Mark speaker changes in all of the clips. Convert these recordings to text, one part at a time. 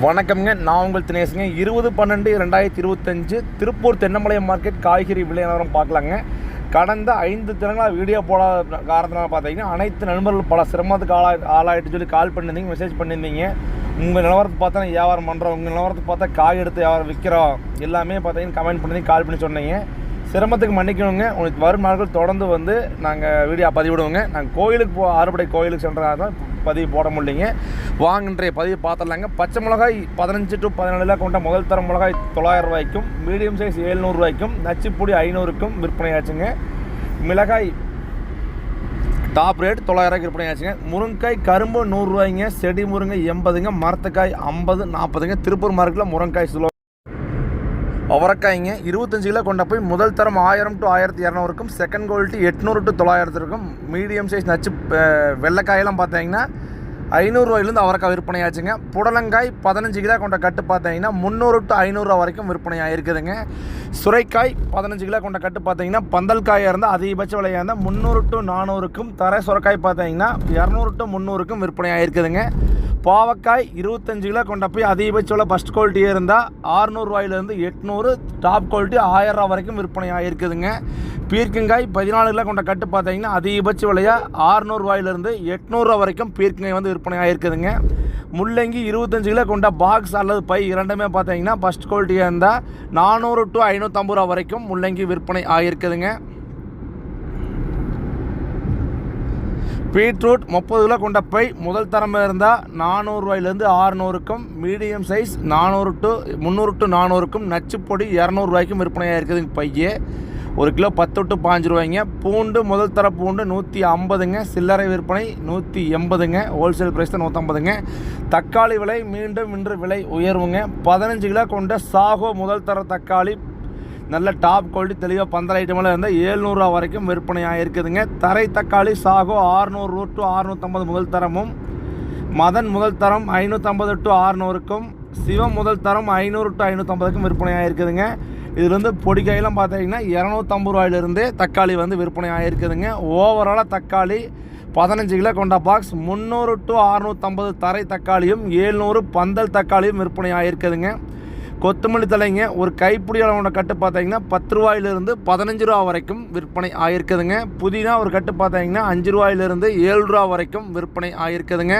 Speaker 1: வணக்கம்ங்க. நான் உங்கள் தினேஷுங்க. 20/12/2025 திருப்பூர் தென்னமலையம் மார்க்கெட் காய்கறி விலை நிலவரம் பார்க்கலாங்க. கடந்த 5 தினங்களாக வீடியோ போடாத காரணத்தினால பார்த்தீங்கன்னா அனைத்து நண்பர்கள் பல சிரமத்துக்கு ஆளாயிட்டு சொல்லி கால் பண்ணியிருந்தீங்க, மெசேஜ் பண்ணியிருந்தீங்க. உங்கள் நிலவரத்தை பார்த்தா வியாபாரம் பண்ணுறோம், உங்கள் நிலவரத்தை பார்த்தா காய் எடுத்து வியாபாரம் விற்கிறோம் எல்லாமே பார்த்தீங்கன்னா கமெண்ட் பண்ணி கால் பண்ணி சொன்னீங்க. சிரமத்துக்கு மன்னிக்கணுங்க. உங்களுக்கு வரும் நாட்கள் தொடர்ந்து வந்து நாங்கள் வீடியோ பதிவிடுவோங்க. நாங்கள் கோயிலுக்கு அறுபடை கோயிலுக்கு சென்றதாக தான் பதிவு போட முடியலைங்க. வாங்கின்ற பதிவு பார்த்துடலாங்க. பச்சை மிளகாய் 15 to 17 கொண்ட முதல் தரம் மிளகாய் 900 ரூபாய்க்கும், மீடியம் சைஸ் 700 ரூபாய்க்கும், நச்சுப்பொடி 500க்கும் விற்பனையாச்சுங்க. மிளகாய் டாப் ரேட் 900 ரூபாய்க்கு விற்பனையாச்சுங்க. முருங்கைக்காய் கரும்பு 100 ரூபாய்ங்க, செடி முருங்கை 80ங்க, மரத்துக்காய் 50 40ங்க. திருப்பூர் மார்க்கெட்டில் முருங்கைக்காய் சுலோ. அவரைக்காய்ங்க 25 கிலோ கொண்ட போய் முதல் தரம் 1000 to 1200க்கும், செகண்ட் குவாலிட்டி 800 to 900க்கும், மீடியம் சைஸ் நச்சு வெள்ளைக்காயெல்லாம் பார்த்தீங்கன்னா 500 ரூபாயிலேருந்து அவரைக்காய் விற்பனையாச்சுங்க. புடலங்காய் 15 கிலோ கொண்ட கட்டு பார்த்தீங்கன்னா 300 to 500 ரூபா வரைக்கும் விற்பனையாக இருக்குதுங்க. சுரைக்காய் 15 கிலோ கொண்ட கட்டு பார்த்தீங்கன்னா பந்தல்காயாக இருந்தால் அதிகபட்ச விலையாக இருந்தால் 300 to 400க்கும், தரை சுரைக்காய் பார்த்தீங்கன்னா 200 to 300க்கும் விற்பனையாக இருக்குதுங்க. பாவக்காய் 25 கிலோ கொண்ட போய் அதிகபட்ச விலை ஃபஸ்ட் குவாலிட்டியே இருந்தால் 600 ரூபாயிலேருந்து 800, டாப் குவாலிட்டி 1000 ரூபா வரைக்கும் விற்பனையாக இருக்குதுங்க. பீர்க்கங்காய் 14 கிலோ கொண்ட கட்டு பார்த்தீங்கன்னா அதிகபட்ச விலையாக 600 ரூபாயிலேருந்து 800 ரூபா வரைக்கும் பீர்க்கங்காய் வந்து விற்பனையாக இருக்குதுங்க. முள்ளங்கி 25 கிலோ கொண்ட பாக்ஸ் அல்லது பை இரண்டுமே பார்த்தீங்கன்னா ஃபஸ்ட் குவாலிட்டியாக இருந்தால் 400 to 550 ரூபா வரைக்கும் முள்ளங்கி விற்பனை ஆகிருக்குதுங்க. பீட்ரூட் 30 கிலோ கொண்ட பை முதல் தரமாக இருந்தால் 400 ரூபாயிலேருந்து 600க்கும், மீடியம் சைஸ் 300 to 400க்கும், நச்சுப்பொடி 200 ரூபாய்க்கும் விற்பனையாக இருக்குதுங்க. பையே 1 கிலோ 10 to 15 ரூபாய்ங்க. பூண்டு முதல் தர பூண்டு 150ங்க, சில்லறை விற்பனை 180ங்க, ஹோல்சேல் ப்ரைஸ் தான் 150ங்க. தக்காளி விலை மீண்டும் இன்று விலை உயர்வுங்க. 15 கிலோ கொண்ட சாகோ முதல் தர தக்காளி நல்ல டாப் குவாலிட்டி தெளிவாக பந்தல் ஐட்டமெல்லாம் இருந்தால் 700 ரூபா வரைக்கும் விற்பனையாக இருக்குதுங்க. தரை தக்காளி சாகோ 600 to 650 முதல் தரமும், மதன் முதல் தரம் 550 to 600க்கும், சிவம் முதல் தரம் 500 to 550க்கும் விற்பனையாக இருக்குதுங்க. இதுலேருந்து பொடிக்காயெல்லாம் பார்த்தீங்கன்னா 250 ரூபாயிலிருந்தே தக்காளி வந்து விற்பனையாக இருக்குதுங்க. ஓவராலாக தக்காளி 15 கிலோ கொண்ட பாக்ஸ் 300 to 650 தரை தக்காளியும், 700 பந்தல் தக்காளியும் விற்பனையாக இருக்குதுங்க. கொத்தமல்லி தலைங்க ஒரு கைப்பிடி அளவோட கட்டு பார்த்தீங்கன்னா 10 ரூபாயிலிருந்து 15 ரூபா வரைக்கும் விற்பனை ஆகிருக்குதுங்க. புதினா ஒரு கட்டு பார்த்தீங்கன்னா 5 ரூபாயிலிருந்து 7 ரூபா வரைக்கும் விற்பனை ஆகிருக்குதுங்க.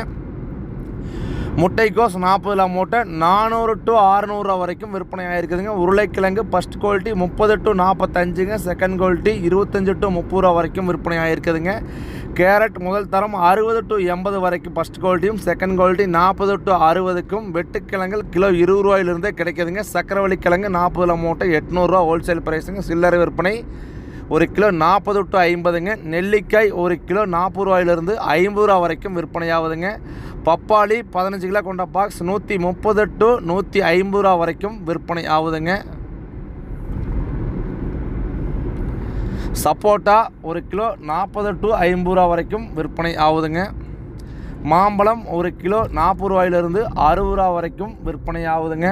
Speaker 1: முட்டைக்கோஸ் 40 மூட்டை 400 to 600 ரூபா வரைக்கும் விற்பனை ஆகிருக்குதுங்க. உருளைக்கிழங்கு ஃபஸ்ட் குவாலிட்டி 30 to 45ங்க, செகண்ட் குவாலிட்டி 25 to 30 ரூபா வரைக்கும் விற்பனை ஆகிருக்குதுங்க. கேரட் முதல் தரம் 60 to 80 வரைக்கும் ஃபஸ்ட் குவாலிட்டியும், செகண்ட் குவாலிட்டி 40 to 60க்கும், வெட்டுக்கிழங்கு கிலோ 20 ரூபாயிலிருந்தே கிடைக்குதுங்க. சக்கரவள்ளி கிழங்கு 40 மூட்டை 800 ரூபா ஹோல்சேல் ப்ரைஸுங்க. சில்லறை விற்பனை 1 கிலோ 40 to 50ங்க. நெல்லிக்காய் 1 கிலோ 40 ரூபாயிலிருந்து 50 ரூபா வரைக்கும் விற்பனையாகுதுங்க. பப்பாளி 15 கிலோ கொண்ட பாக்ஸ் 130 to 150 ரூபா வரைக்கும் விற்பனை ஆகுதுங்க. சப்போட்டா 1 கிலோ 40 to 50 ரூபா வரைக்கும் விற்பனை ஆகுதுங்க. மாம்பழம் 1 கிலோ 40 ரூபாயிலிருந்து 60 ரூபா வரைக்கும் விற்பனை ஆகுதுங்க.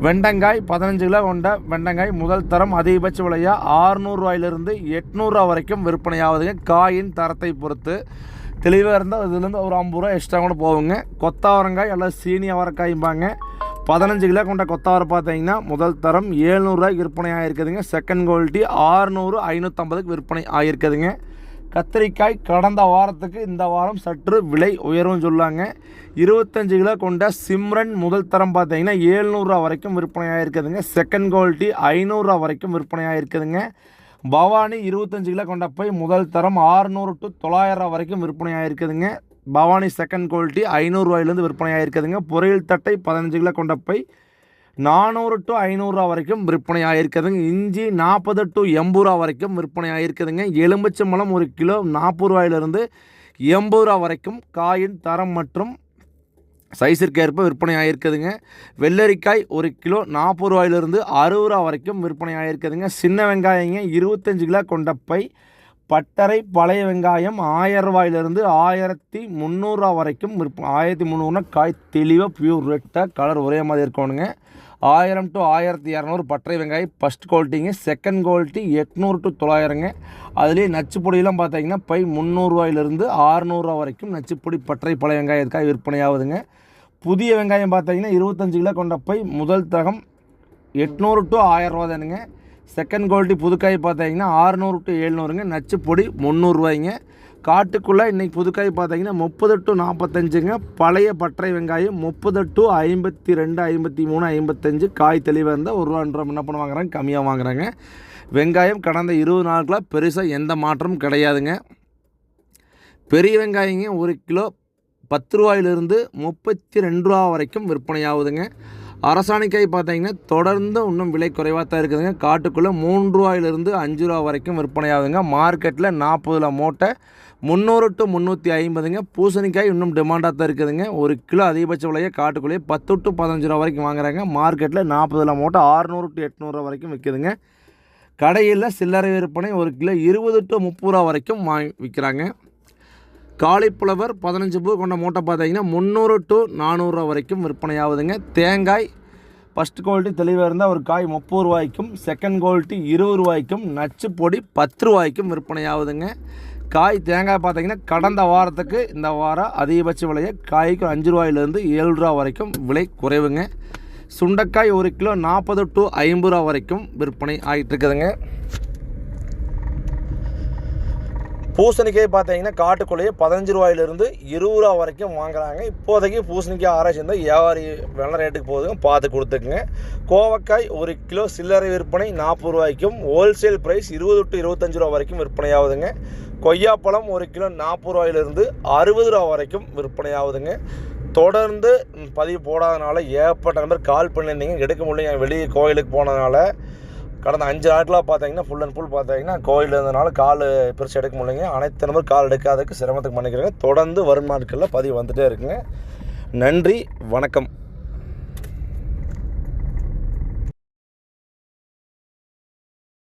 Speaker 1: வெண்டங்காய் 15 கிலோ கொண்ட வெண்டங்காய் முதல் தரம் அதிகபட்ச விலையாக 600 ரூபாயிலிருந்து 800 ரூபா வரைக்கும் விற்பனை ஆகுதுங்க. காயின் தரத்தை பொறுத்து தெளிவாக இருந்தால் இதுலேருந்து ஒரு 50 ரூபா எக்ஸ்ட்ரா கூட போகுங்க. கொத்தவரங்காய் அல்லது சீனி அவரைக்காய்பாங்க 15 கிலோ கொண்ட கொத்தவரை பார்த்தீங்கன்னா முதல் தரம் 700 ரூபாய்க்கு விற்பனை ஆகிருக்குதுங்க. செகண்ட் குவாலிட்டி 600 550க்கு விற்பனை ஆகிருக்குதுங்க. கத்திரிக்காய் கடந்த வாரத்துக்கு இந்த வாரம் சற்று விலை உயர்வுன்னு சொல்லாங்க. 25 கிலோ கொண்ட சிம்ரன் முதல் தரம் பார்த்தீங்கன்னா 700 ரூபா வரைக்கும் விற்பனை ஆகிருக்குதுங்க. செகண்ட் குவாலிட்டி 500 ரூபா வரைக்கும் விற்பனை ஆகிருக்குதுங்க. பவானி 25 கிலோ கொண்ட பை முதல் தரம் 600 to 900 ரூபா வரைக்கும் விற்பனை ஆகிருக்குதுங்க. பவானி செகண்ட் குவாலிட்டி 500 ரூபாயிலேருந்து விற்பனை ஆகிருக்குதுங்க. பொரியல் தட்டை 15 கிலோ கொண்ட பை 400 to 500 ரூபா வரைக்கும் விற்பனை ஆகிருக்குதுங்க. இஞ்சி 40 to 80 ரூபா வரைக்கும் விற்பனை ஆகிருக்குதுங்க. எலுமிச்சம்பழம் 1 கிலோ 40 ரூபாயிலிருந்து 80 ரூபா வரைக்கும் காயின் தரம் மற்றும் சைஸிற்கு ஏற்ப விற்பனை ஆகிருக்குதுங்க. வெள்ளரிக்காய் 1 கிலோ 40 ரூபாயிலிருந்து 60 ரூபா வரைக்கும் விற்பனை ஆகிருக்குதுங்க. சின்ன வெங்காயங்க 25 கிலோ கொண்ட பை பட்டறை பழைய வெங்காயம் 1000 ரூபாயிலிருந்து 1300 ரூபா வரைக்கும் 1300 காய் தெளிவாக பியூர் ரெட்டாக கலர் ஒரே மாதிரி இருக்கணுங்க. 1000 to 1200 பட்டறை வெங்காயம் ஃபஸ்ட் குவாலிட்டிங்க. செகண்ட் குவாலிட்டி 800 to 900ங்க. அதுலேயே நச்சுப்பொடியெல்லாம் பார்த்தீங்கன்னா பை 300 ரூபாயிலிருந்து 600 ரூபா வரைக்கும் நச்சுப்பொடி பட்டறை பழைய வெங்காயத்துக்காக விற்பனையாகுதுங்க. புதிய வெங்காயம் பார்த்தீங்கன்னா 25 கிலோ கொண்ட பை முதல் தகம் 800 to 1000 ரூபா தானுங்க. செகண்ட் குவாலிட்டி புதுக்காய் பார்த்தீங்கன்னா 600 to 700ங்க. நச்சு பொடி 300 ரூபாய்ங்க. காட்டுக்குள்ளே இன்றைக்கி புதுக்காய் பார்த்தீங்கன்னா 30 to 45ங்க. பழைய பட்டறை வெங்காயம் 30 to 52, 53, 55. காய் தெளிவாக இருந்தால் ஒரு ரூபா 2 ரூபா என்ன பண்ண வாங்குறாங்க, கம்மியாக வாங்குறாங்க. வெங்காயம் கடந்த 20 நாட்களாக பெருசாக எந்த மாற்றமும் கிடையாதுங்க. பெரிய வெங்காயங்க 1 கிலோ 10 ரூபாயிலிருந்து 32 ரூபா வரைக்கும் விற்பனை ஆகுதுங்க. அரசாணிக்காய் பார்த்தீங்கன்னா தொடர்ந்து இன்னும் விலை குறைவாக தான் இருக்குதுங்க. காட்டுக்குள்ளே 3 ரூபாயிலிருந்து 5 ரூபா வரைக்கும் விற்பனை ஆகுதுங்க. மார்க்கெட்டில் 40 மூட்டை 300 to 350ங்க. பூசணிக்காய் இன்னும் டிமாண்டாக தான் இருக்குதுங்க. 1 கிலோ அதிகபட்ச விலையை காட்டுக்குள்ளேயே 10 to 15 ரூபா வரைக்கும் வாங்குறாங்க. மார்க்கெட்டில் 40 மூட்டை 600 to 800 ரூபா வரைக்கும் விற்குதுங்க. கடையில் சில்லறை விற்பனை 1 கிலோ 20 to 30 ரூபா வரைக்கும் விற்கிறாங்க. காலிஃப்ளவர் 15 பூ கொண்ட மூட்டை பார்த்தீங்கன்னா 300 to 400 ரூபா வரைக்கும் விற்பனை ஆகுதுங்க. தேங்காய் ஃபஸ்ட் குவாலிட்டி தெளிவாக இருந்தால் ஒரு காய் 30 ரூபாய்க்கும், செகண்ட் குவாலிட்டி 20 ரூபாய்க்கும், நச்சு பொடி 10 ரூபாய்க்கும் விற்பனை ஆகுதுங்க. தேங்காய் பார்த்தீங்கன்னா கடந்த வாரத்துக்கு இந்த வாரம் அதிகபட்ச விலையை காய்க்கு 5 ரூபாயிலேருந்து 7 ரூபா வரைக்கும் விலை குறைவுங்க. சுண்டைக்காய் 1 கிலோ 40 to 50 ரூபா வரைக்கும் விற்பனை ஆகிட்டு இருக்குதுங்க. பூசணிக்காய் பார்த்தீங்கன்னா காட்டுக்குள்ளேயே 15 ரூபாயிலிருந்து 20 ரூபா வரைக்கும் வாங்குறாங்க. இப்போதைக்கு பூசணிக்காய் ஆராய்ச்சி இருந்தால் வியாபாரி வெள்ள ரேட்டுக்கு போகுதுங்க, பார்த்து கொடுத்துக்குங்க. கோவக்காய் 1 கிலோ சில்லறை விற்பனை 40 ரூபாய்க்கும், ஹோல்சேல் ப்ரைஸ் 20 to 25 ரூபா வரைக்கும் விற்பனை ஆகுதுங்க. கொய்யாப்பழம் 1 கிலோ 40 ரூபாயிலிருந்து 60 ரூபா வரைக்கும் விற்பனை ஆகுதுங்க. தொடர்ந்து பதிவு போடாதனால ஏகப்பட்ட நம்பர் கால் பண்ணியிருந்தீங்க, எடுக்க முடியல. வெளியே கோயிலுக்கு போனதுனால கடந்த 5 நாட்களாக பார்த்தீங்கன்னா ஃபுல் அண்ட் ஃபுல் பார்த்தீங்கன்னா கோயில் இருந்ததுனால கால் பிரித்து எடுக்க முடியலைங்க. அனைத்து நம்பர் கால் எடுக்காததுக்கு சிரமத்துக்கு பண்ணிக்கிறேங்க. தொடர்ந்து வரும் நாட்களில் பதிவு வந்துகிட்டே இருக்குங்க. நன்றி, வணக்கம்.